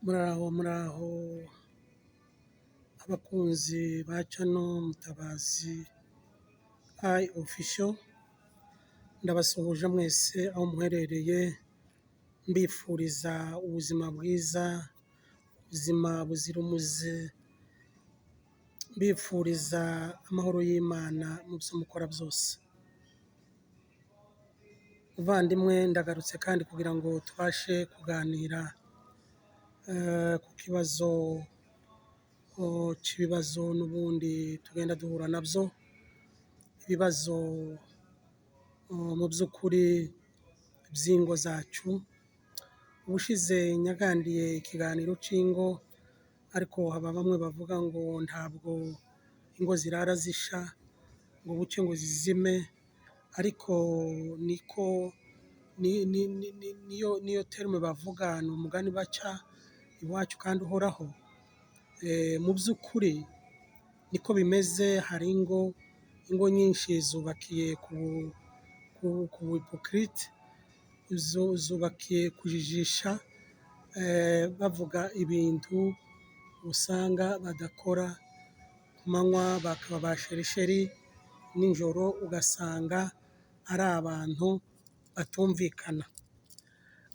Muraho abakunzi ba channel Mutabazi Eye Official, ndabasuhuje mwese aho muherereye, mbifuriza ubuzima bwiza, ubuzima buzira umuze, mbifuriza amahoro y'Imana mu byo mukora byose. Muvandimwe, ndagarutse kandi kugira ngo tubashe kuganira ku kibazo cy'ibibazo n'ubundi tugenda duhura nabyo, ibibazo mu by'ukuri by'ingo zacu. Ubushize nyagandiye ikiganiro cy'ingo, ariko haba bamwe bavuga ngo ntabwo ingo zirara zisha, ngo buke ngo zizime, ariko niko niyo terme bavuga, ni umugani baca iwacu kandi uhoraho. Mu by'ukuri niko bimeze. Hari ingo nyinshi zubakiye ku hypocrite, zubakiye kujijisha, bavuga ibintu usanga badakora, ku manywa bakaba ba sherisheri, nijoro ugasanga ari abantu batumvikana.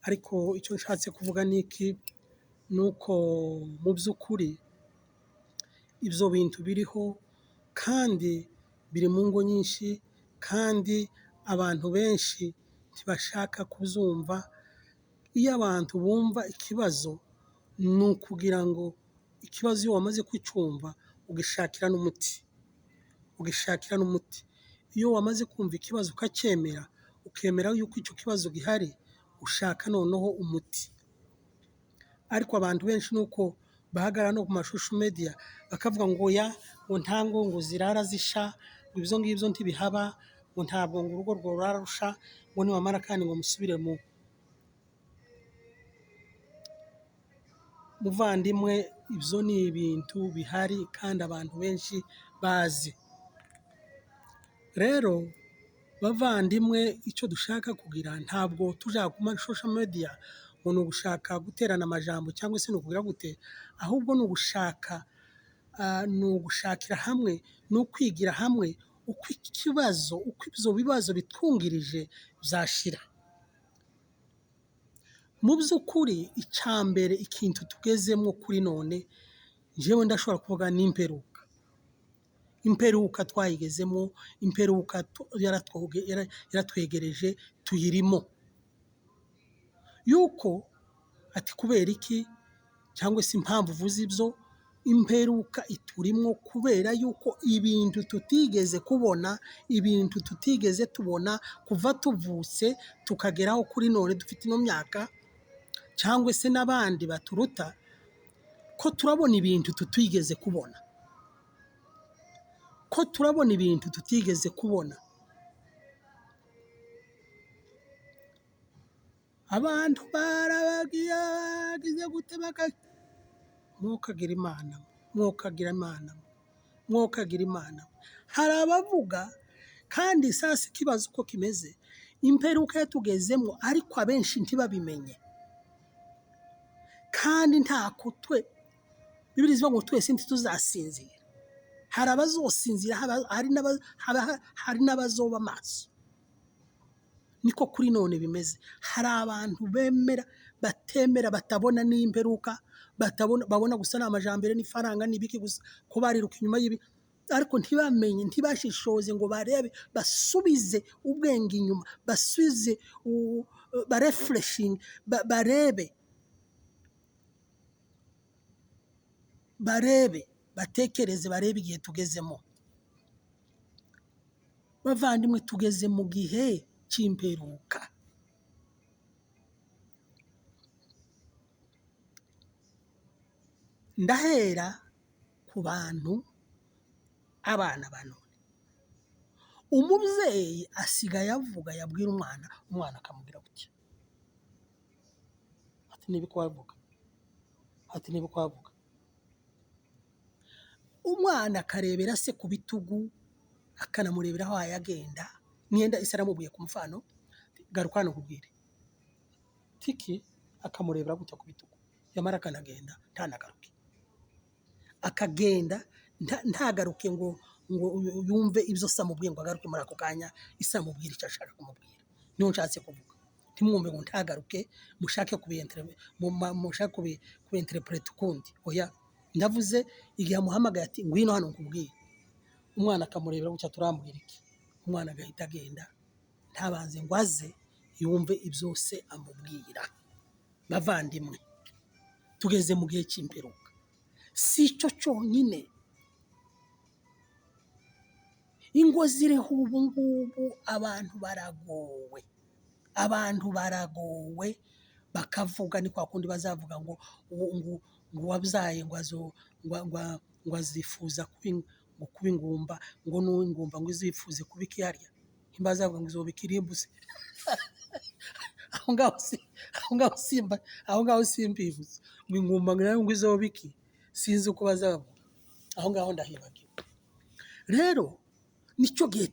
Ariko icyo nshatse kuvuga ni iki? Ni uko mu by'ukuri ibyo bintu biriho kandi biri mu ngo nyinshi, kandi abantu benshi ntibashaka kubyumva. Iyo abantu bumva ikibazo, ni ukugira ngo ikibazo iyo wamaze kucyumva ugishakira n'umuti. Iyo wamaze kumva ikibazo ukacyemera, ukemera yuko icyo kibazo gihari, ushaka noneho umuti. Ariko abantu benshi nuko bahagarara no ku mashusho media bakavuga ngo ya, ngo nta ngo zirara zisha, ngo ibyo ngibyo ntibihaba, ngo ntabwo ngo urugo rworara rusha, ngo niwamara kandi ngo musubire mu. Muvandimwe, ibyo ni ibintu bihari kandi abantu benshi bazi. Rero bavandimwe, icyo dushaka kugira, ntabwo tujya ku social media ngo ni ugushaka guterana amajambo cyangwa se ni ukugira gute, ahubwo ni ugushakira hamwe, ni ukwigira hamwe uko ibyo bibazo bitwungirije byashira. Mu by'ukuri icya mbere, ikintu tugezemo kuri none, njyewe ndashobora kuvuga ni imperuka twayigezemo, imperuka yaratwegereje, tuyirimo. Yuko ati kubera iki, cyangwa se impamvu uvuze ibyo, imperuka iturimo kubera yuko ibintu tutigeze tubona kuva tuvutse tukageraho kuri none dufite ino myaka, cyangwa se n'abandi baturuta, ko turabona ibintu tutigeze kubona. Abantu barabagize gute mwokagira Imana. Hari abavuga, kandi sasa ikibazo uko kimeze, imperuka yatugezemo ariko abenshi ntibabimenye. Kandi Bibiliya ivuga ngo twese ntituzasinzira. Hari abazosinzira, hari n'abazoba maso. Niko kuri none bimeze. Hari abantu batemera, batabona n'imperuka, babona gusa n'amajambere n'ifaranga n'ibiki gusa, ko bariruka inyuma y'ibi, ariko ntibamenye, ntibashishoze ngo barebe, basubize ubwenge inyuma, basubize barefreshinge, batekereze, barebe igihe tugezemo. Bavandimwe, tugeze mu gihe cy'imperuka. Ndahera ku abana ba none. Umubyeyi asigaye avuga, yabwira umwana akamubwira gutya, ati niba kwavuga. Umwana akarebera se ku bitugu, akanamurebera aho yagenda, niyenda isi aramubwiye ku mfano, garuka hano nkubwire tiki, akamurebera gutya ku bitugu. yamara akanagenda ntanagaruke, akagenda ntagaruke ngo yumve ibyo se amubwiye ngo agaruke muri ako kanya ise amubwira icyo ashaka kumubwira. Niyo nshatse kuvuga, ntimwumve ngo ntagaruke mushake kubiyenterepurete ukundi. Oya, ndavuze igihe amuhamagaye ati ngwino hano nkubwire, umwana akamurebera gutya turambwira iki, umwana agahita agenda ntabanze ngo aze yumve ibyose amubwira. Bavandimwe, tugeze mu gihe cy'imperuka. Si cyo cyonyine, ingo ziriho ubu ngubu abantu baragowe, bakavuga ni kwa kundi bazavuga ngo uwabyaye ngo azifuza kuba ingumba, ngo n'uw'ingumba ngo izifuze kuba ikiharya, ntibazavuga ngo izoba ikirimbuzi. aho ngaho simbivuze ngo ingumba ngo izoba iki, sinzi uko bazavuga, aho ngaho ndahibagiwe. Rero nicyo gihe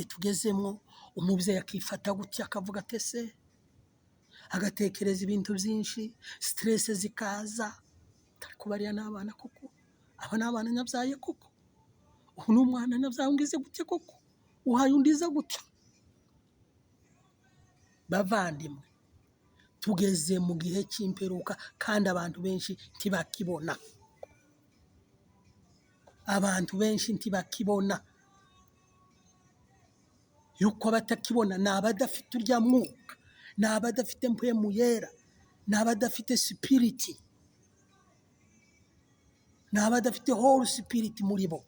tugezemo, umubyeyi akifata gutya akavuga ati ese, agatekereza ibintu byinshi, stress zikaza, ariko bariya n'abana koko, aba ni abana nyabyaye koko, ubu ni umwana nyabyaye ungize gute koko, uhaye undiza gutya. Bavandimwe, tugeze mu gihe cy'imperuka kandi abantu benshi ntibakibona. Yuko abatakibona ni abadafite urya mwuka, ni abadafite mpwemu yera, ni abadafite sipiriti, ni abadafite holy spirit muri bo,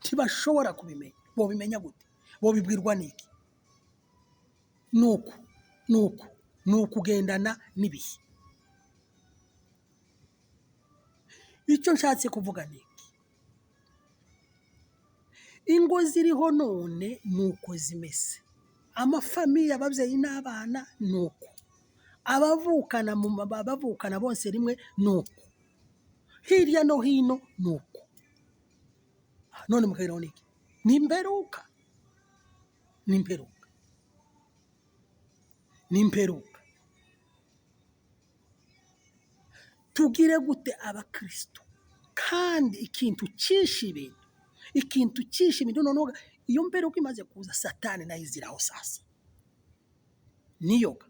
ntibashobora kubimenya. Bobimenya gute? Bobibwirwa n'iki? ni ukugendana n'ibihe. Icyo nshatse kuvuga ni iki, ingo ziriho none ni uko zimeze, amafamiye, ababyeyi n'abana ni uko, abavukana bose rimwe ni uko, hirya no hino ni uko. None mukaheraho n'iki? Ni imperuka. Tugire gute abakristo? Kandi ikintu cyinshi ibintu noneho iyo mperuka imaze kuza, satani nayo iziraho sasa, niyoga.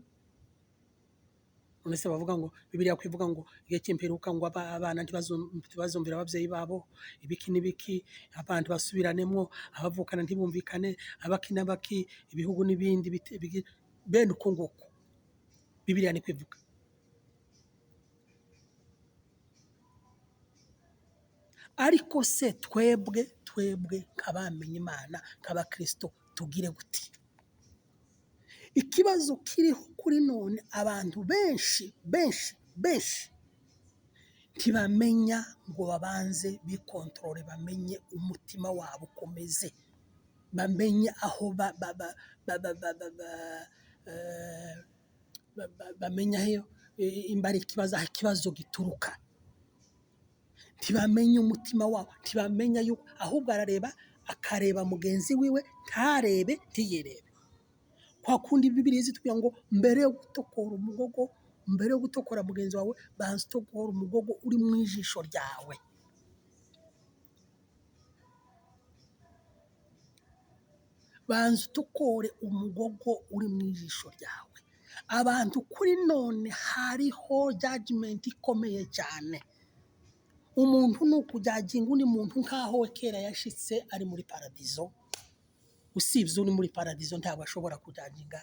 None se bavuga ngo Bibiliya kwivuga ngo igihe cy'imperuka ngo abana ntibazumvira ababyeyi babo, ibiki n'ibiki, abantu basubiranemo, abavukana ntibumvikane, abaki n'abaki, ibihugu n'ibindi bene uko nguko. Bibiliya ni kwivuga. Ariko se twebwe nk'abamenye Imana, nk'abakristo, tugire gute? Ikibazo kiriho kuri none, abantu benshi ntibamenya ngo babanze bikontorore, bamenye umutima wabo ukomeze, bamenye aho bamenya imbari ikibazo gituruka. Ntibamenye umutima wabo, ntibamenya yuko ahubwo akareba mugenzi wiwe, ntiyirebe. Kwa kundi Bibiliya zitubwira ngo mbere yo gutokora mugenzi wawe, banza utokora umugogo uri mu ijisho ryawe. Banza utokore umugogo uri mu ijisho ryawe. Abantu kuri none hariho judgment ikomeye cyane. Umuntu ni ukujyaginga undi muntu nk'aho we kera yashitse ari muri paradizo. Usibye uri muri paradizo ntabwo ashobora kujyaginga,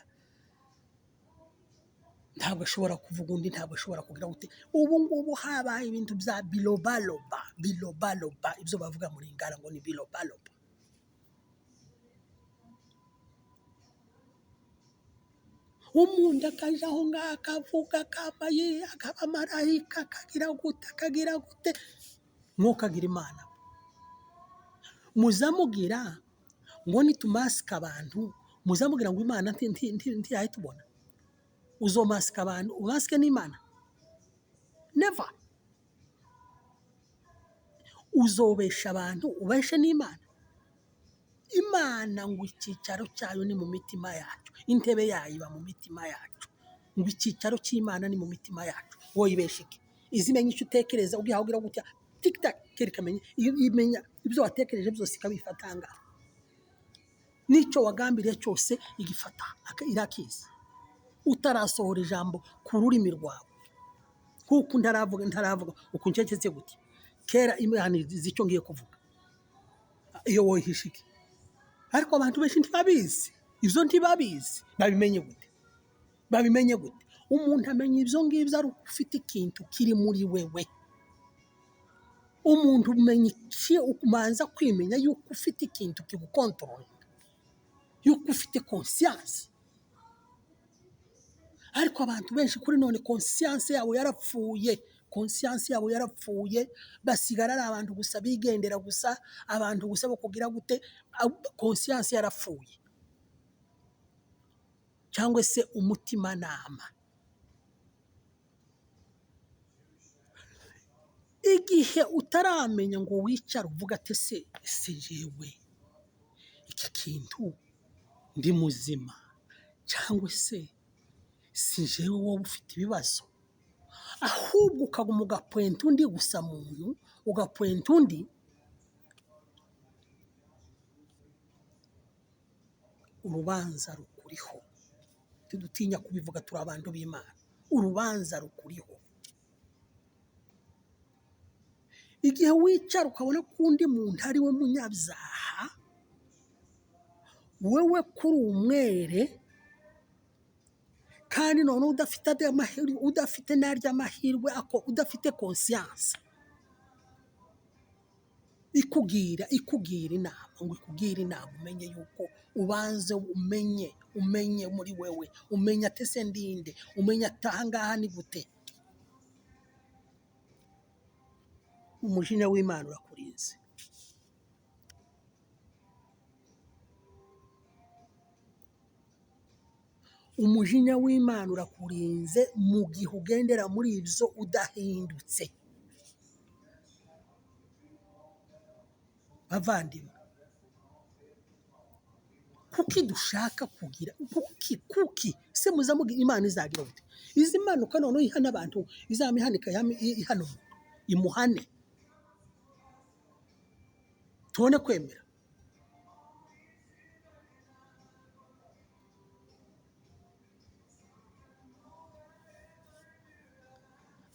ntabwo ashobora kuvuga undi, ntabwo ashobora kugira gute. Ubu ngubu habaye ibintu bya bilobaloba, ibyo bavuga muri Ngara ngo ni bilobaloba. Umuntu akaja aho ngaho akavuga, akambaye, akaba marayika, akagira gute, mwokagira Imana. Muzamugira ngo nitumasika abantu, muzamugira ngo Imana ntiyahitubona. Uzomasika abantu, umasike n'Imana? Never. Uzobesha abantu, ubeshe n'Imana? Imana ngo icyicaro cyayo ni mu mitima yacu, intebe yayo iba mu mitima yacu. ngo icyicaro cy'Imana ni mu mitima yacu. Wowe ibeshe iki? Izimenya icyo utekereza ugihagira gutya tiktak kerekamenya imenya ibyo watekereje byose ikabifatanga. N'icyo wagambiriye cyose igifata irakizi. Utarasohora ijambo ku rurimi rwawe. Kuko ntaravuga uko ncecetse gute. Kera Imana izi icyo ngiye kuvuga. Iyo wowe hishike. Ariko abantu benshi ntibabizi. Ibyo ntibabizi. Babimenye gute? Babimenye gute? Umuntu amenya ibyo ngibyo ari ufite ikintu kiri muri wewe. Umuntu umenya iki ukumanza kwimenya yuko ufite ikintu kigukontorora. Yuko ufite conscience. Ariko abantu benshi kuri none conscience yabo yarapfuye. Conscience yabo yarapfuye, basigara ari abantu gusa bigendera gusa, abantu gusa bo kugira gute, conscience yarapfuye. Cyangwa se umutima nama. Igihe utaramenya ngo wicara uvuga ati se jewe iki kintu ndi muzima, cyangwa se si jewe wowe ufite ibibazo, ahubwo ukaguma ugapwenta undi gusa muntu, ugapwenta undi, urubanza rukuriho. Tudutinya kubivuga turi abantu b'Imana. Urubanza rukuriho. Igihe wicara ukabona ko undi muntu ari we munyabyaha, wewe kuri umwere, kandi none udafite narya amahirwe, udafite conscience, ikubwira inama, ngo ikubwire inama umenye yuko ubanze umenye muri wewe, umenye ati se ndinde, umenye ati ahangaha ni gute. Umujinya w'Imana urakurinze. Umujinya w'Imana urakurinze mu gihe ugendera muri ibyo udahindutse. Bavandimwe, kuki dushaka kugira kuki se muzamugira Imana izagira gute? Izi manuka none ihana abantu, izamihanika ihano imuhane, tubone kwemera.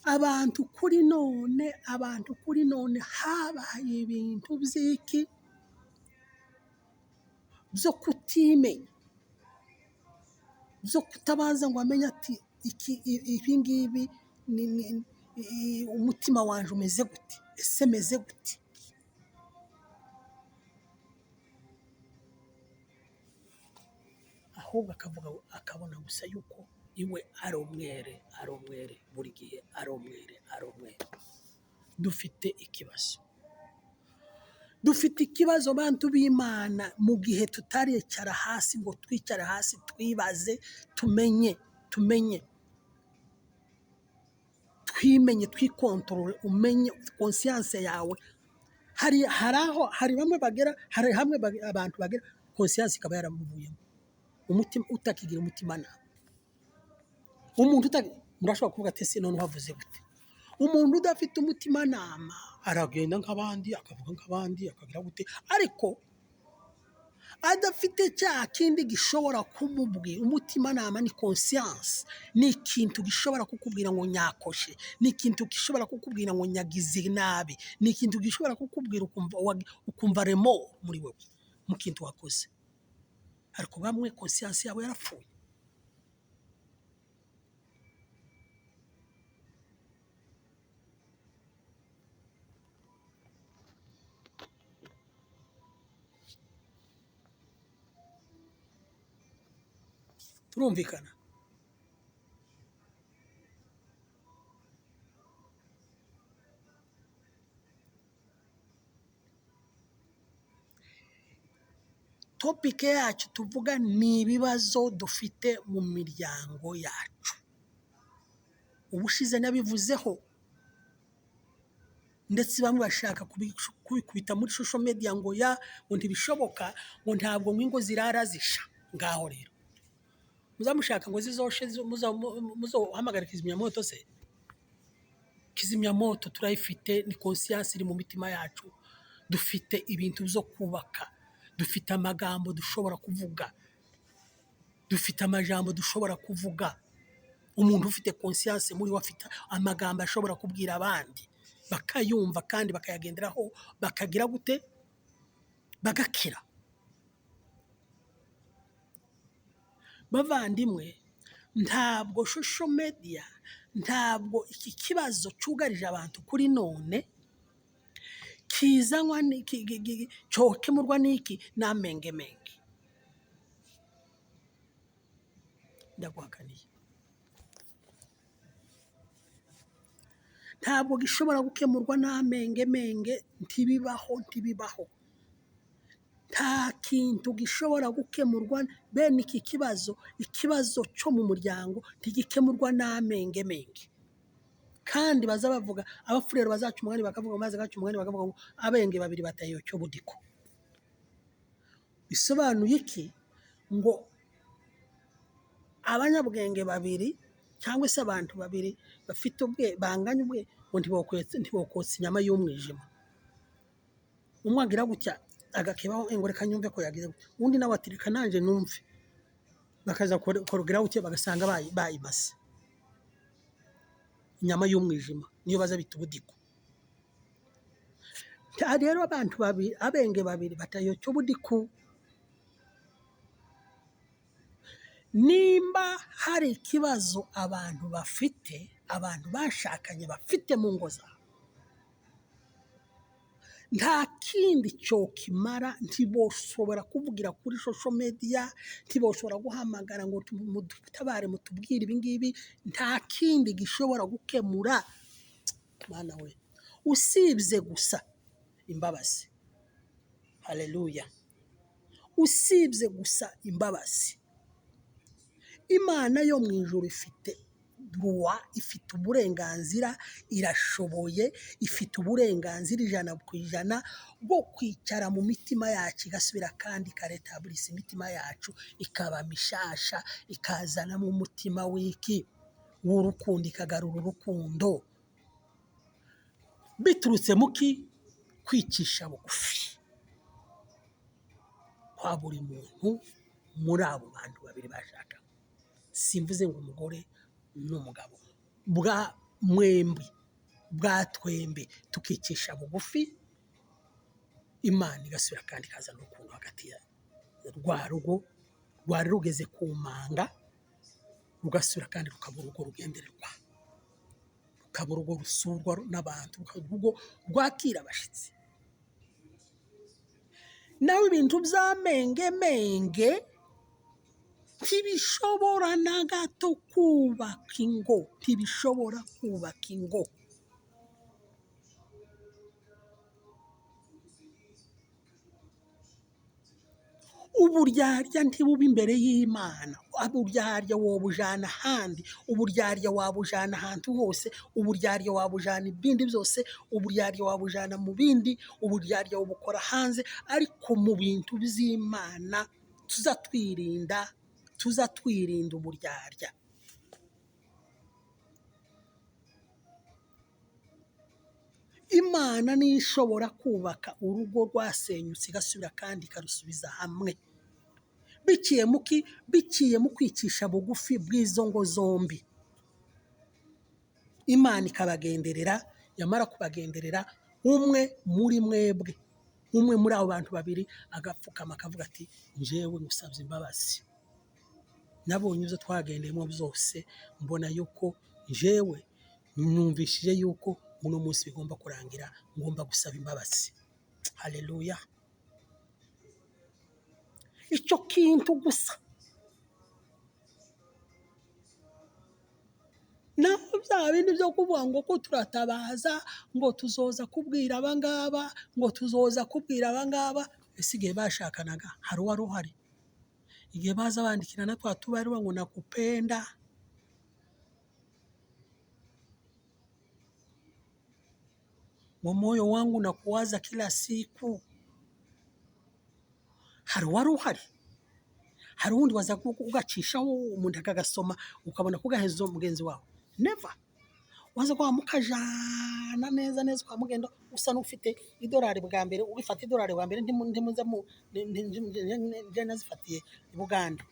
Abantu kuri none habaye ibintu by'iki byo kutimenya, byo kutabaza ngo amenye ati ibi ngibi umutima wanje umeze gute, ese meze gute. Ahubwo akabona gusa yuko iwe ari umwere, buri gihe ari umwere. Dufite ikibazo bantu b'Imana, mu gihe tutaricara hasi ngo twicare hasi twibaze, twimenye, twikontorore, umenye conscience yawe. Hari bamwe bagera, hari hamwe abantu bagera conscience ikaba yaramuvuyemo, umutima utakigira umutima nama. Umuntu murashobora kuvuga ati se none uhavuze gute? Umuntu udafite umutima nama aragenda nk'abandi, akavuga nk'abandi, akagira gute, ariko adafite cya kindi gishobora kumubwira. Umutima nama ni conscience, ni ikintu gishobora kukubwira ngo nyakoshe, ni ikintu gishobora kukubwira ngo nyagize nabi, ni ikintu gishobora kukubwira ukumva remo muri wewe mu kintu wakoze. Ariko bamwe conscience yabo yarapfuye. Turumvikana? Topike yacu tuvuga ni ibibazo dufite mu miryango yacu. Ubushize nabivuzeho, ndetse bamwe bashaka kubikubita muri social media ngo ntibishoboka, ngo ntabwo ingo zirara zisha. Ngaho rero muzamushaka ngo zizoshe muzohamagara kizimyamoto se? Kizimyamoto turayifite, ni conscience iri mu mitima yacu. Dufite ibintu byo kubaka, dufite amagambo dushobora kuvuga, dufite amajambo dushobora kuvuga. Umuntu ufite conscience muri we afite amagambo ashobora kubwira abandi bakayumva kandi bakayagenderaho, bakagira gute? Bagakira. Bavandimwe, ntabwo social media, ntabwo iki kibazo cyugarije abantu kuri none kizanwa cyokemurwa n'iki? N'amengemenge. Ndaguhakaniye, ntabwo gishobora gukemurwa n'amengemenge. Ntibibaho. Nta kintu gishobora gukemurwa bene iki kibazo. Ikibazo cyo mu muryango ntigikemurwa n'amengemenge. Kandi baza bavuga, abafurero bazaca umwanya bakavuga, maze gaca umwanya bakavuga ngo abenge babiri batayo cyo budiko. Bisobanuye iki? Ngo abanyabwenge babiri cyangwa se abantu babiri bafite banganya ubwe ngo ntibokotse inyama y'umwijima. Umwe agira gutya agakebaho ngo reka nyumve ko yagize, undi nawe ati reka nanje numve, bakaza korogera gutya bagasanga bayimase. Inyama y'umwijima niyo baza bita ubudiko. Rero abantu babiri, abenge babiri batayo cyo budiko. Nimba hari ikibazo abantu bafite, abantu bashakanye bafite mu ngo zabo, nta kindi cyo kimara. Ntiboshobora kuvugira kuri social media, ntiboshobora guhamagara ngo mutabare mutubwire ibi ngibi. Nta kindi gishobora gukemura, Mana we, usibye gusa imbabazi. Haleluya. Usibye gusa imbabazi. Imana yo mu ijuru ifite droit, ifite uburenganzira, irashoboye, ifite uburenganzira 100% bwo kwicara mu mitima yacu, igasubira kandi ikaretabulisa imitima yacu, ikaba mishasha, ikazana mu mutima w'iki? W'urukundo, ikagarura urukundo biturutse muki? Kwicisha bugufi kwa buri muntu muri abo bantu babiri bashaka. Simvuze ngo umugore n'umugabo, bwa mwembi, bwa twembi tukicisha bugufi, Imana igasubira kandi ikaza n'urukundo hagati ya rwa rugo rwari rugeze ku manga, rugasubira kandi rukaba urugo rugendererwa, rukaba urugo rusurwa n'abantu, rukaba urugo rwakira abashyitsi. Nawe ibintu by'amengemenge ntibishobora na gato kubaka ingo, ntibishobora kubaka ingo. Uburyarya ntibuba imbere y'Imana. Uburyarya wabujana ahandi, uburyarya wabujana ahantu hose, uburyarya wabujana ibindi byose, uburyarya wabujana mu bindi, uburyarya wabukora hanze, ariko mu bintu by'Imana tuza twirinda uburyarya. Imana niyo ishobora kubaka urugo rwasenyutse igasubira kandi ikarusubiza hamwe, biciye mu kwicisha bugufi bw'izo ngo zombi. Imana ikabagenderera, yamara kubagenderera, umwe muri mwebwe, umwe muri abo bantu babiri agapfukama akavuga ati njyewe ngusabye imbabazi, nabonye ibyo twagendeyemo byose, mbona yuko njyewe numvishije yuko uno munsi bigomba kurangira, ngomba gusaba imbabazi. Haleluya. Icyo kintu gusa. Naho bya bindi byo kuvuga ngo ko turatabaza, ngo tuzoza kubwira abangaba, ngo tuzoza kubwira abangaba, ese igihe bashakanaga hari uwari uhari? Igihe baza bandikirana twa tubaruwa ngo nakupenda, moyo wangu na kuwaza kila siku, hari uwari uhari? hari uwundi waza ugacishaho umuntu akagasoma ukabona kugaheza mugenzi wawe, never. Waza kwa mukajana neza neza kwa mugendo usa n'ufite idolari bwa mbere, ubifata idolari bwa mbere ndimuza mu nazifatiye i Buganda,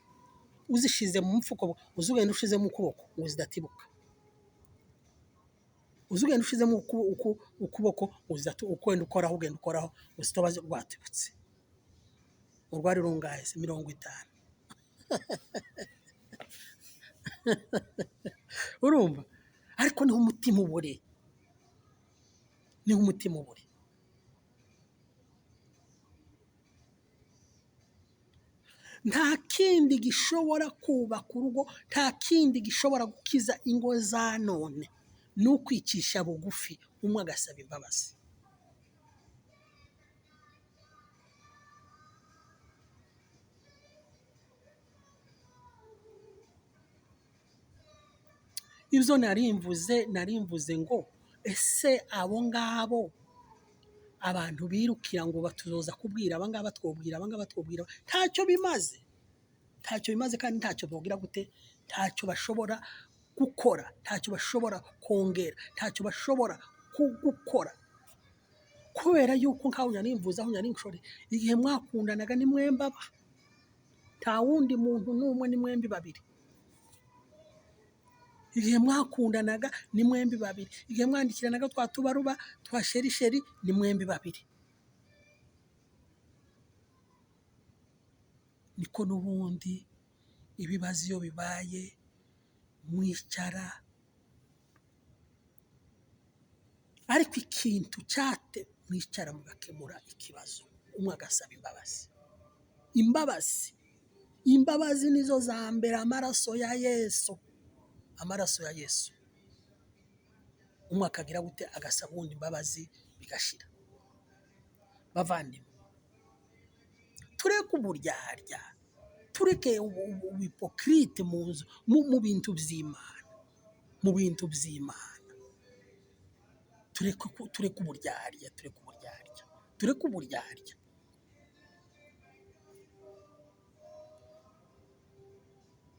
uzishize mu mfuko uzugenda ushize mu kuboko ngo zidatibuka, uzugenda ushize mu ukuboko ukwenda ukoraho ugenda ukoraho uzitobaze rwatibutse, urwari rungaye 50. Urumva? Ariko niho umutima uburi, niho umutima uburi. Nta kindi gishobora kubaka urugo, nta kindi gishobora gukiza ingo za none, ni ukwicisha bugufi, umwe agasaba imbabazi. Ibyo narimvuze ngo ese abo ngabo abantu birukira ngo batuzoza kubwira abangaba twobwira ntacyo bimaze, kandi ntacyo bogira gute, ntacyo bashobora gukora, ntacyo bashobora kongera, ntacyo bashobora gukora, kubera yuko nkaho narimvuze aho narinshore, igihe mwakundanaga ni mwembaba, nta wundi muntu n'umwe, ni mwembi babiri. Igihe mwakundanaga ni mwembi babiri, igihe mwandikiranaga twa tubaruba twa sheri ni mwembi babiri. Niko n'ubundi ibibazo iyo bibaye mwicara, ariko ikintu cyate mwicara mugakemura ikibazo, umwe agasaba imbabazi nizo za mbere. Amaraso ya Yesu, umwe akagira gute, agasaba undi imbabazi bigashira. Bavandimwe, tureke uburyarya, tureke ubuhipokrite mu bintu by'Imana, tureke uburyarya.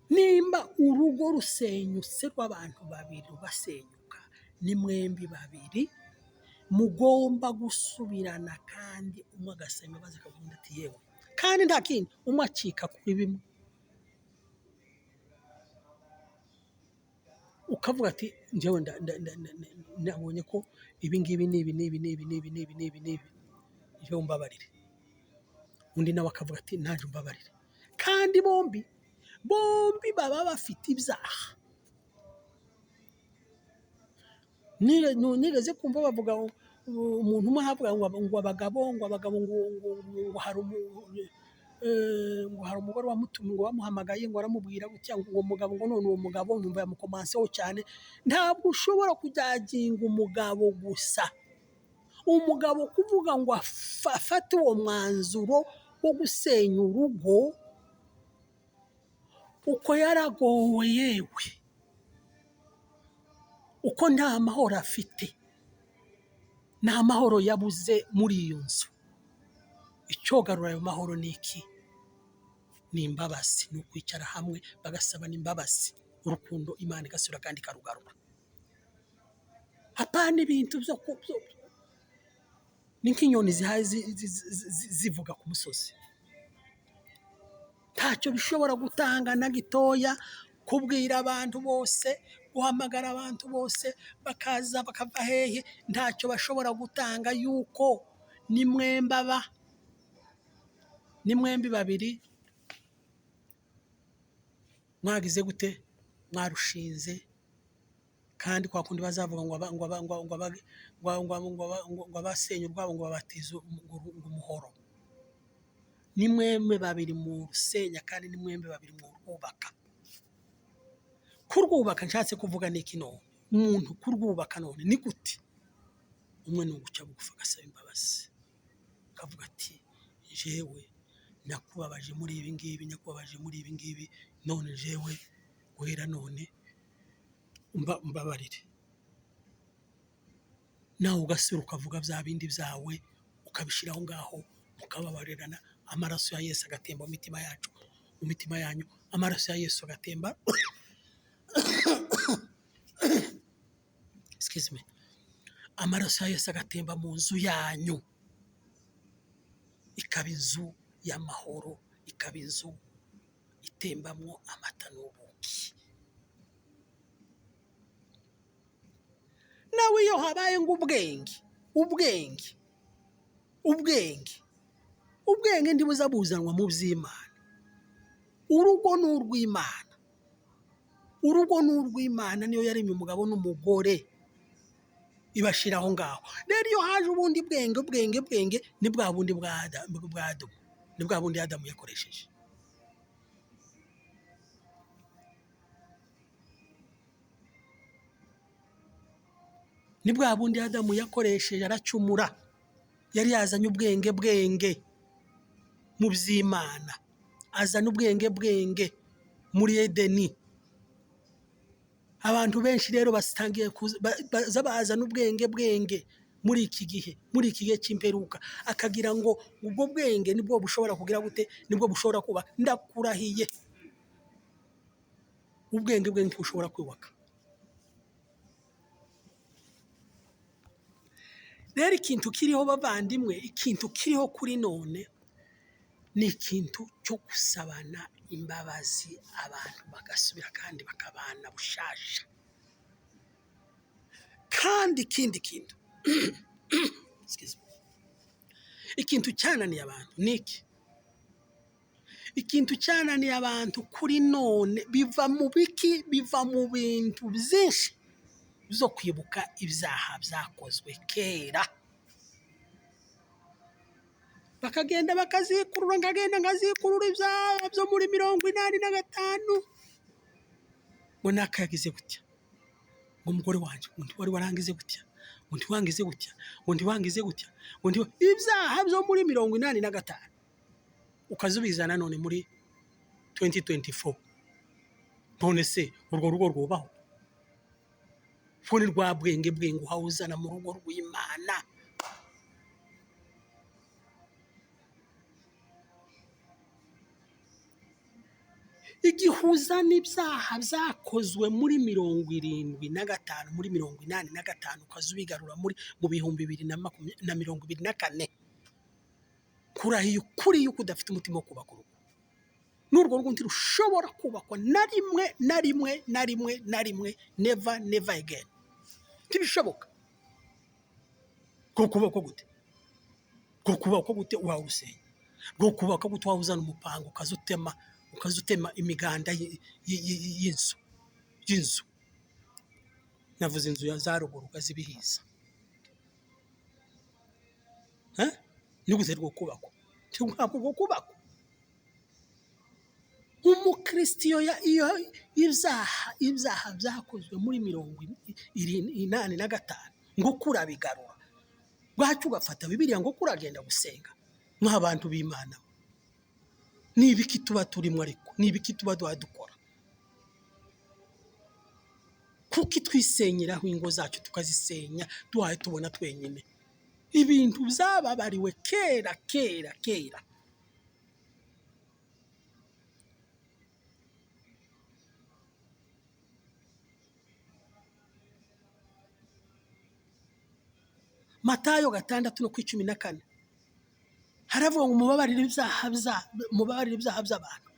Nimba urugo rusenyutse rw'abantu babiri basenyuka, ni mwembi babiri mugomba gusubirana, kandi umwe agasaba imbabazi akavuga ati yewe, kandi nta kindi, umwe acika kuri bimwe, ukavuga ati njyewe nabonye ko ibi ngibi njyewe mbabarire, undi nawe akavuga ati naje mbabarire, kandi bombi baba bafite ibyaha. Nigeze kumva bavuga umuntu umwe ahavuga ngo abagabo ngo hari umugore wamutumye ngo wamuhamagaye ngo aramubwira gutya ngo uwo mugabo ngo none uwo mugabo nyumva yamukomanseho cyane. Ntabwo ushobora kujyaginga umugabo gusa, umugabo kuvuga ngo afate uwo mwanzuro wo gusenya urugo uko yaragowe, yewe uko nta mahoro afite, nta mahoro yabuze muri iyo nzu. Icyogarura ayo mahoro ni iki? Ni imbabazi, ni ukwicara hamwe bagasabana imbabazi, urukundo Imana igasura kandi ikarugarura. Hapana ibintu byo ni nk'inyoni zihaye zivuga ku musozi, ntacyo bishobora gutanga na gitoya kubwira abantu bose, guhamagara abantu bose bakaza bakava hehe, ntacyo bashobora gutanga, yuko ni mwembi babiri mwagize gute, mwarushinze. Kandi kwa kundi bazavuga ngo abasenye urwabo ngo babatize umuhoro. Ni mwembi babiri mu rusenya, kandi ni mwembi babiri mu rwubaka. Kurwubaka nshatse kuvuga n'iki none? Umuntu kurwubaka none ni gute? Umwe ni uguca bugufi agasaba imbabazi, akavuga ati jewe nakubabaje muri ibi ngibi, none jewe guhera none mbabarire. Nawe ugasura ukavuga bya bindi byawe ukabishyiraho ngaho, mukababarirana. Amaraso ya Yesu agatemba mu mitima yacu, mu mitima yanyu, amaraso ya Yesu agatemba excuse me, amaraso ya Yesu agatemba mu nzu yanyu, ikaba inzu y'amahoro, ikaba inzu itembamwo amata n'ubuki. Nawe iyo habaye ngo ubwenge ndibuza buzanwa mu by'Imana. Urugo ni urw'Imana, niyo yaremye umugabo n'umugore ibashiraho ngaho. Rero iyo haje ubundi bwenge ni bwa bundi bwa Adamu, ni bwa bundi Adamu yakoresheje. Ni bwa bundi Adamu yakoresheje aracumura. Yari yazanye ubwenge mu by'Imana, azana ubwenge muri Edeni. Abantu benshi rero batangiye bazana ubwenge muri iki gihe cy'imperuka, akagira ngo ubwo bwenge nibwo bushobora kugira gute, nibwo bushobora kubaka. Ndakurahiye, ubwenge ntibushobora kubaka. Rero ikintu kiriho bavandimwe, ikintu kiriho kuri none ni ikintu cyo gusabana imbabazi, abantu bagasubira kandi bakabana bushasha. Kandi ikindi kintu ikintu cyananiye abantu niki? Ikintu cyananiye abantu kuri none biva mu biki? Biva mu bintu byinshi zo kwibuka ibyaha byakozwe kera. Bakagenda bakazikurura, ngazikurura ibyaha byo muri 85. Ngo nakagize gutya, ngo umugore wanje undi wari warangize gutya, undi wangize gutya, undi wangize gutya, undi ibyaha byo muri 85 ukazubizana none muri 2024. None se urwo rugo rwubaho? Fone rwa bwenge uhawuzana mu rugo rw'Imana. Igihuza n'ibyaha byakozwe muri 75, muri 85 ukazubigarura mu 2024. Kurahiye ukuri yuko udafite umutima wo kubaka urugo. N'urwo rugo ntirushobora kubakwa na rimwe, never again. Ntibishoboka. Bwo kubakwa gute? Bwo kubakwa gute wawusenya? Bwo kubakwa gute wawuzana umupango ukazutema imiganda y'inzu. Navuze inzu ya zaruguru ukazibihiza. Ni gute rwo kubakwa? Rwo kubakwa. Umukristiyo iyo ibyaha byakozwe muri 85 ngo kurabigarura, bwacu ugafata Bibiliya ngo kuragenda gusenga nk'abantu b'Imana. Ni ibiki tuba turimo? Ariko ni ibiki tuba dukora? Kuki twisenyeraho ingo zacu tukazisenya duhaye tubona twenyine? Ibintu byababariwe kera. Matayo 6:14 haravuga ngo mubabarire ibyaha by'abantu,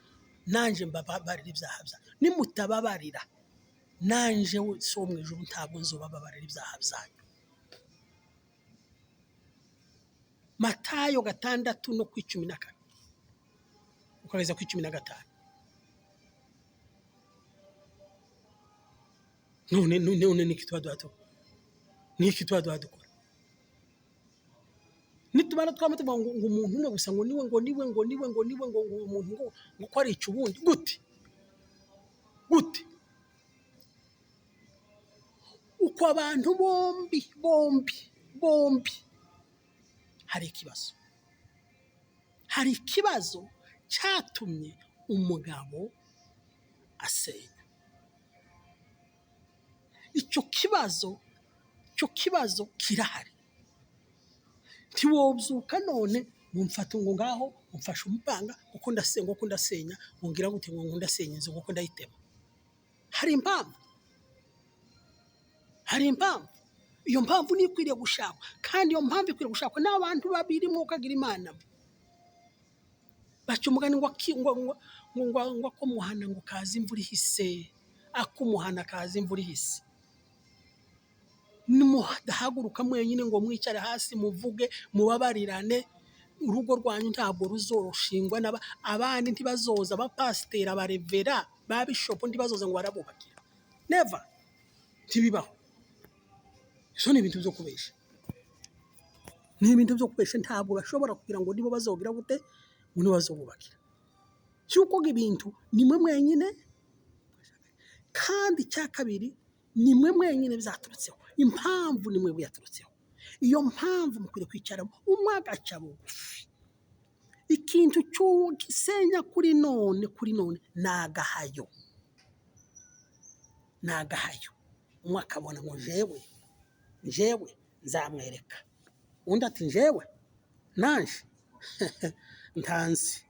nanje mbabarire ibyaha byanyu. Nimutababarira nanje so mu ijuru ntabwo nzobabarira ibyaha byanyu. Matayo 6:14 ukageza ku 15. none niki tuba dukora? Nitubana twamutuma ngo umuntu umwe gusa ngo niwe umuntu ngo ko ari icubundi gute? Uko abantu bombi hari ikibazo cyatumye umugabo asenya. Icyo kibazo kirahari. Ntiwobyuka none mumfata ngo ngaho umfashe umupanga uko ndasenya ngira gute ngo ndasenya inzu uko ndayitema. Hari impamvu iyo mpamvu ni ikwiriye gushakwa, kandi iyo mpamvu ikwiriye gushakwa n'abantu babiri mwuka agira Imana. Baca umugani ngo akumuhana ngo kaza imvura ihise, akumuhana kaza imvura ihise. Nimudahaguruka mwenyine ngo mwicare hasi muvuge mubabarirane, urugo rwanyu ntabwo ruzoroshingwa abandi ntibazoza, abapasiteri, abarevera, ba bishopu ntibazoza ngo barabubakira. Never. Ntibibaho. Izo ni ibintu byo kubesha. Ntabwo bashobora kugira ngo nibo bazogira gute ngo ntibazobubakira. Cyuko ibintu nimwe mwenyine, kandi cya kabiri nimwe mwenyine bizaturutseho. Impamvu nimwe biyaturutseho. Iyo mpamvu mukwiriye kwicaramo umwe agaca bugufi. Ikintu cyo gisenya kuri none nagahayo. Umwe akabona ngo jewe nzamwereka, undi ati jewe nanje ntanzi,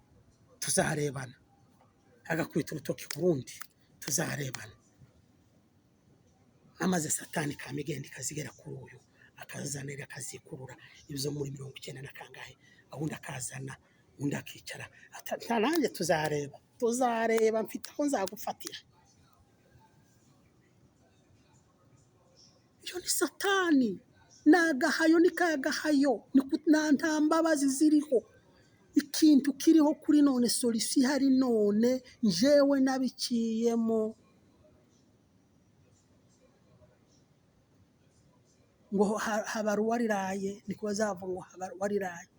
tuzarebana. Agakwita urutoki ku rundi, tuzarebana. Amaze Satani kamigenda ikazigera kuri uyu, akazanira akazikurura ibyo muri 90 na kangahe, undi akazana, undi akicara, nanjye tuzareba mfite aho nzagufatira. Iyo ni Satani, nagahayo, ni kagahayo, nta mbabazi ziriho. Ikintu kiriho kuri none, solution hari none, jewe nabiciyemo. Ngo habara uwariraye, niko bazavuga ngo habara uwariraye.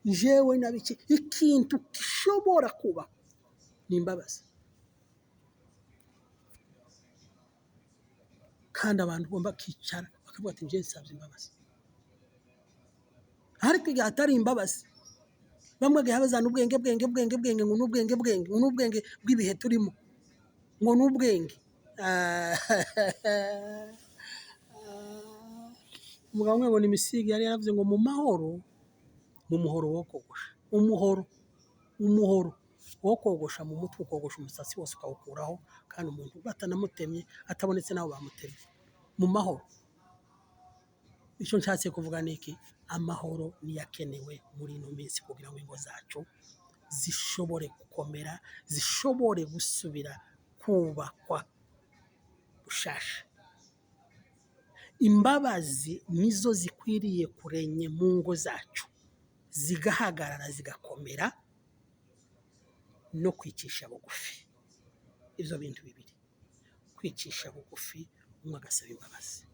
Jewe nabiki, ikintu gishobora kuba ni imbabazi. Kandi abantu bomba kicara bakavuga ati nje nsabye imbabazi. Ariko igihe atari imbabazi, bamwe gahabazana ubwenge ngo n'ubwenge bw'ibihe turimo, ngo n'ubwenge. Umugabo umwe ngo ni Misigi yari yaravuze ngo mu muhoro wo kogosha, umuhoro wo kogosha mu mutwe, ukogosha umusatsi wose ukawukuraho, kandi umuntu batanamutemye atabonetse naho bamutemye mu mahoro. Icyo nshatse kuvuga ni iki? Amahoro niyakenewe muri ino minsi kugira ngo ingo zacu zishobore gukomera, zishobore gusubira kubakwa bushasha. Imbabazi nizo zikwiriye kurenye mu ngo zacu, zigahagarara, zigakomera, no kwicisha bugufi. Ibyo bintu bibiri, kwicisha bugufi, umwe agasaba imbabazi.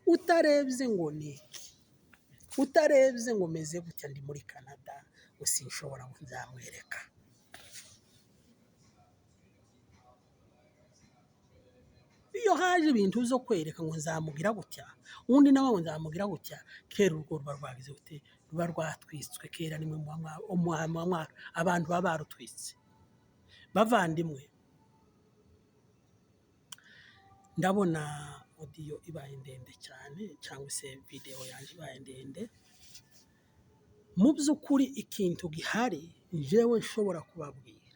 Utarebye ngo niki, utarebye ngo meze gutya ndi muri Canada, usinshobora ngo nzamwereka. Iyo haje ibintu zo kwereka ngo nzamugira gutya, undi nawe ngo nzamugira gutya, kera urugo ruba rwagize gute, ruba rwatwitswe. Kera nimwe abantu baba barutwitse. Bavandimwe, ndabona audio ibaye ndende cyane, cyangwa se video yanjye ibaye ndende. Mu by'ukuri ikintu gihari jewe nshobora kubabwira,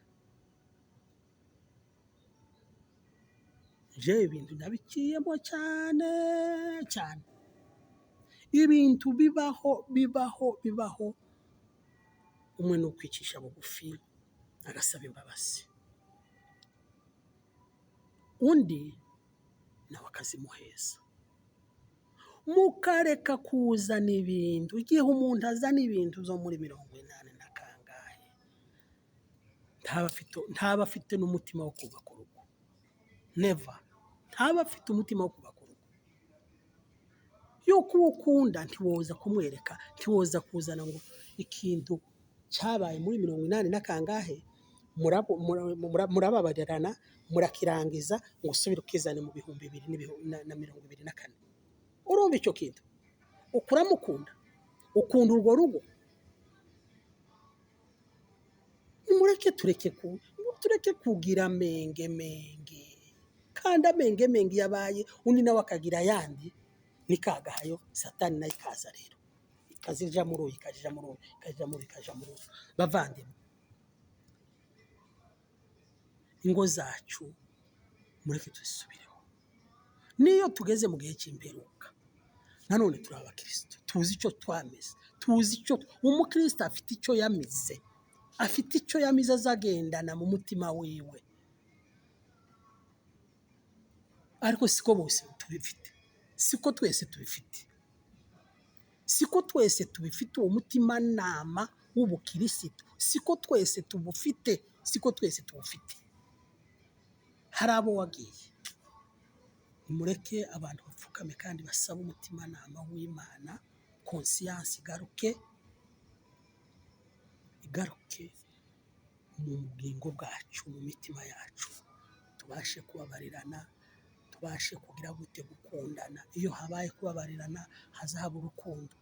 jewe ibintu nabiciyemo cyane. Ibintu bibaho, umwe no kwicisha bugufi agasaba imbabazi, undi nawe akazimuheza. Mukareka kuzana ibintu, igihe umuntu azana ibintu zo muri 80 na kangahe, ntaba afite n'umutima wo kubaka urugo. Never. Ntaba afite umutima wo kubaka urugo. Yuko ukunda ntiwoza kumwereka, ntiwoza kuzana ngo ikintu cyabaye muri 80 na kangahe, murababarirana, murakirangiza ngo usubire ukizane mu 2024. Urumva icyo kintu? Ukuramukunda, ukunda urwo rugo. Nimureke tureke kugira menge, kandi amenge yabaye undi nawe akagira yandi, ni kagahayo. Satani nayo ikaza rero ikazija muri uyu ikajija muri uyu ikajija muri ikaja muri uyu. Bavandimwe, ingo zacu mureke tuzisubireho. Niyo tugeze mu gihe cy'imperuka, nanone turi abakristo, tuzi icyo twamize, tuzi icyo umukristo afite, icyo yamize, afite icyo yamize azagendana mu mutima wiwe. Ariko siko bose tubifite, siko twese tubifite, siko twese tubifite uwo mutima nama w'ubukirisitu, siko twese tubufite, siko twese tubufite. Hari abo wagiye. Nimureke abantu bapfukame kandi basaba umutima nama w'Imana, konsiyansi igaruke mu bugingo bwacu, mu mitima yacu, tubashe kubabarirana, tubashe kugira gute gukundana. Iyo habaye kubabarirana hazaba urukundo,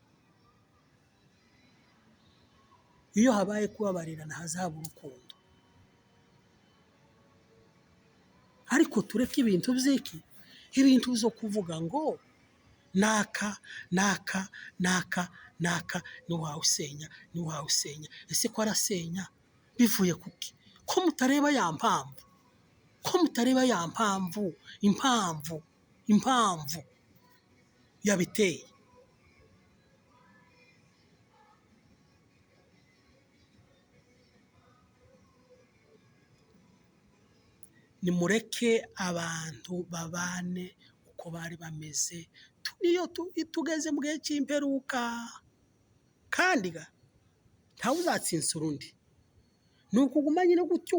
iyo habaye kubabarirana hazaba urukundo. Ariko tureke ibintu by'iki, ibintu byo kuvuga ngo naka niwawusenya. Ese ko arasenya bivuye kuki? Ko mutareba ya mpamvu, ko mutareba ya impamvu yabiteye. Nimureke abantu babane uko bari bameze. Iyo tugeze mu gihe cy'imperuka, kandi ntawe uzatsinsura undi, ni ukuguma nyine gutyo,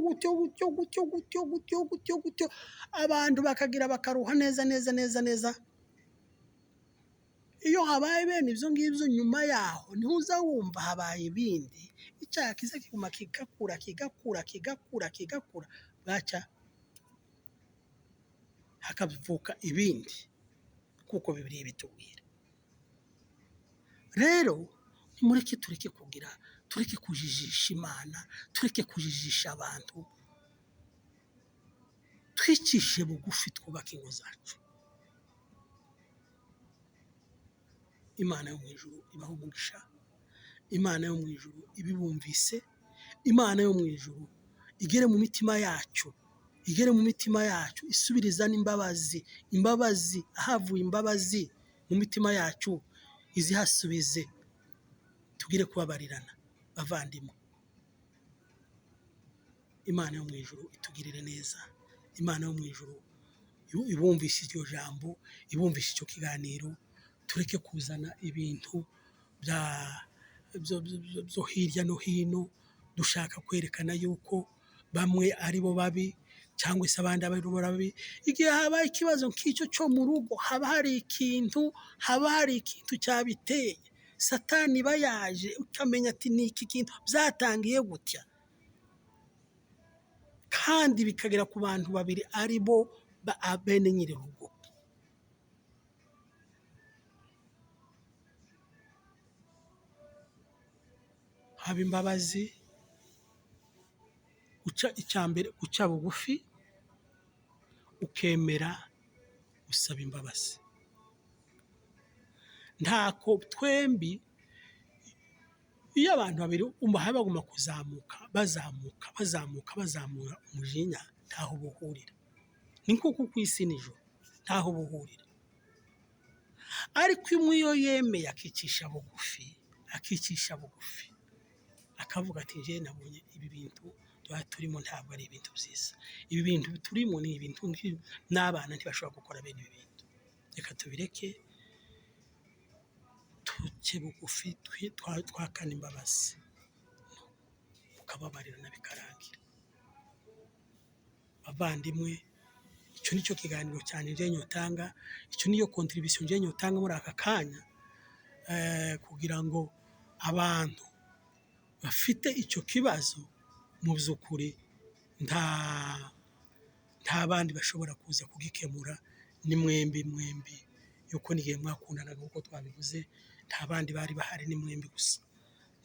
abantu bakagira bakaruha neza. Iyo habaye bene ibyo ngibyo, nyuma yaho niho uza wumva habaye ibindi, icyaha kiza kiguma kigakura, bwaca hakavuka ibindi, kuko Bibiliya bitubwira. Rero nimureke tureke kujijisha Imana, tureke kujijisha abantu, twicishe bugufi, twubake ingo zacu. Imana yo mu ijuru ibaho umugisha, Imana yo mu ijuru ibibumvise, Imana yo mu ijuru igere mu mitima yacu, isubiriza imbabazi, ahavuye imbabazi mu mitima yacu izihasubize, tugire kubabarirana. Bavandimwe, Imana yo mu ijuru itugirire neza, Imana yo mu ijuru ibumvishe iryo jambo, ibumvishe icyo kiganiro. Tureke kuzana ibintu byo hirya no hino dushaka kwerekana yuko bamwe ari bo babi cyangwa se abandi ari bo babi. Igihe habaye ikibazo nk'icyo cyo mu rugo, haba hari ikintu cyabiteye. Satani iba yaje, ukamenya ati ni iki kintu byatangiye gutya, kandi bikagera ku bantu babiri ari bo bene nyir'urugo. Haba imbabazi, icyambere guca bugufi, ukemera usaba imbabazi. Ntako twembi, iyo abantu babiri bagomba bazamura umujinya, ntaho buhurira. Ni nk'uko ku isi nijoro ntaho buhurira. Ariko iyo yemeye akicisha bugufi, akavuga ati njye nabonye ibi bintu turimo ntabwo ari ibintu byiza, ibi bintu turimo ni ibintu n'abana ntibashobora gukora bene ibi bintu, reka tubireke, tuce bugufi, twakana imbabazi, ukababarirana bikarangira. Bavandimwe, icyo nicyo kiganiro cyane njye nyotanga, icyo niyo contribution njye nyotanga muri aka kanya, kugira ngo abantu bafite icyo kibazo, mu by'ukuri nta bandi bashobora kuza kugikemura, ni mwembi yuko n'igihe mwakundanaga nk'uko twabivuze, nta bandi bari bahari, ni mwembi gusa.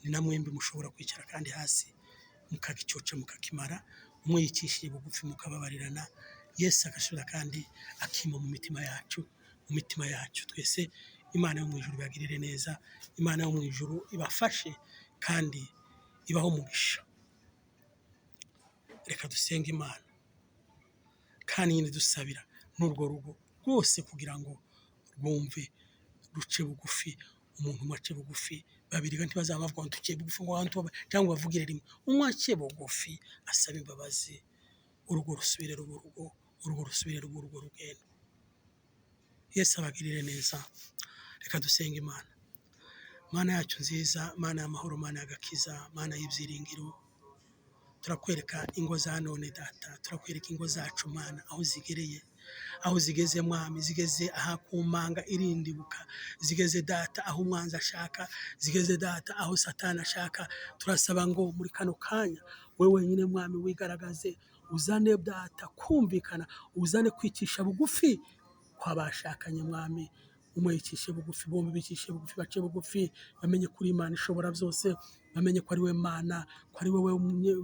Ni na mwembi mushobora kwicara kandi hasi mukagicoca mukakimara, mwiyicishije bugufi mukababarirana. Yesu agashobora kandi akima mu mitima yacu twese. Imana yo mu ijuru ibagirire neza, Imana yo mu ijuru ibafashe kandi ibaho umugisha. Reka dusenge Imana kandi nyine dusabira n'urwo rugo rwose kugira ngo rwumve ruce bugufi, umuntu umwe ace bugufi, babiri kandi ntibazaba bavuga ngo duce bugufi ngo cyangwa bavugire rimwe, umwe ace bugufi asaba imbabazi, urugo rusubire ruba urugo, urugo rusubire ruba urugo rugenda. Yesu abagirire neza. Reka dusenge Imana. Mana yacu nziza, Mana y'amahoro, Mana y'agakiza, Mana y'ibyiringiro, turakwereka ingo za none Data, turakwereka ingo zacu Mana aho zigereye, aho zigeze Mwami, zigeze aha ku manga irindibuka, zigeze Data aho umwanzi ashaka, zigeze Data aho Satani ashaka. Turasaba ngo muri kano kanya wowe wenyine Mwami wigaragaze, uzane Data kumvikana, uzane kwicisha bugufi kw'abashakanye Mwami. Umwe yicishe bugufi, bombi bicishe bugufi, bace bugufi, bamenye kuri Imana ishobora byose, bamenye ko ari we Mana, ko ari wowe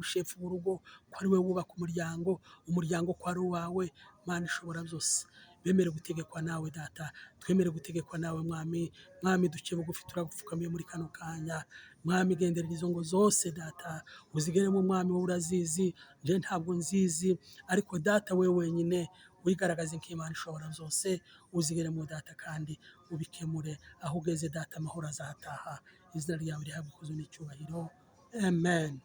shefu w'urugo, ko ari wowe wubaka umuryango, umuryango ko ari uwawe, Mana ishobora byose. Bemere gutegekwa nawe Data, twemere gutegekwa nawe Mwami. Mwami duce bugufi, turagupfukamiye muri kano kanya. Mwami genderera izo ngo zose Data, uzigeremo Mwami, wowe urazizi, nje ntabwo nzizi, ariko Data we wenyine wigaragaze nk'Imana ishobora byose, uzigeremo Data kandi ubikemure. Aho ugeze Data amahoro azataha, izina ryawe rihabwe ikuzo n'icyubahiro. Amen.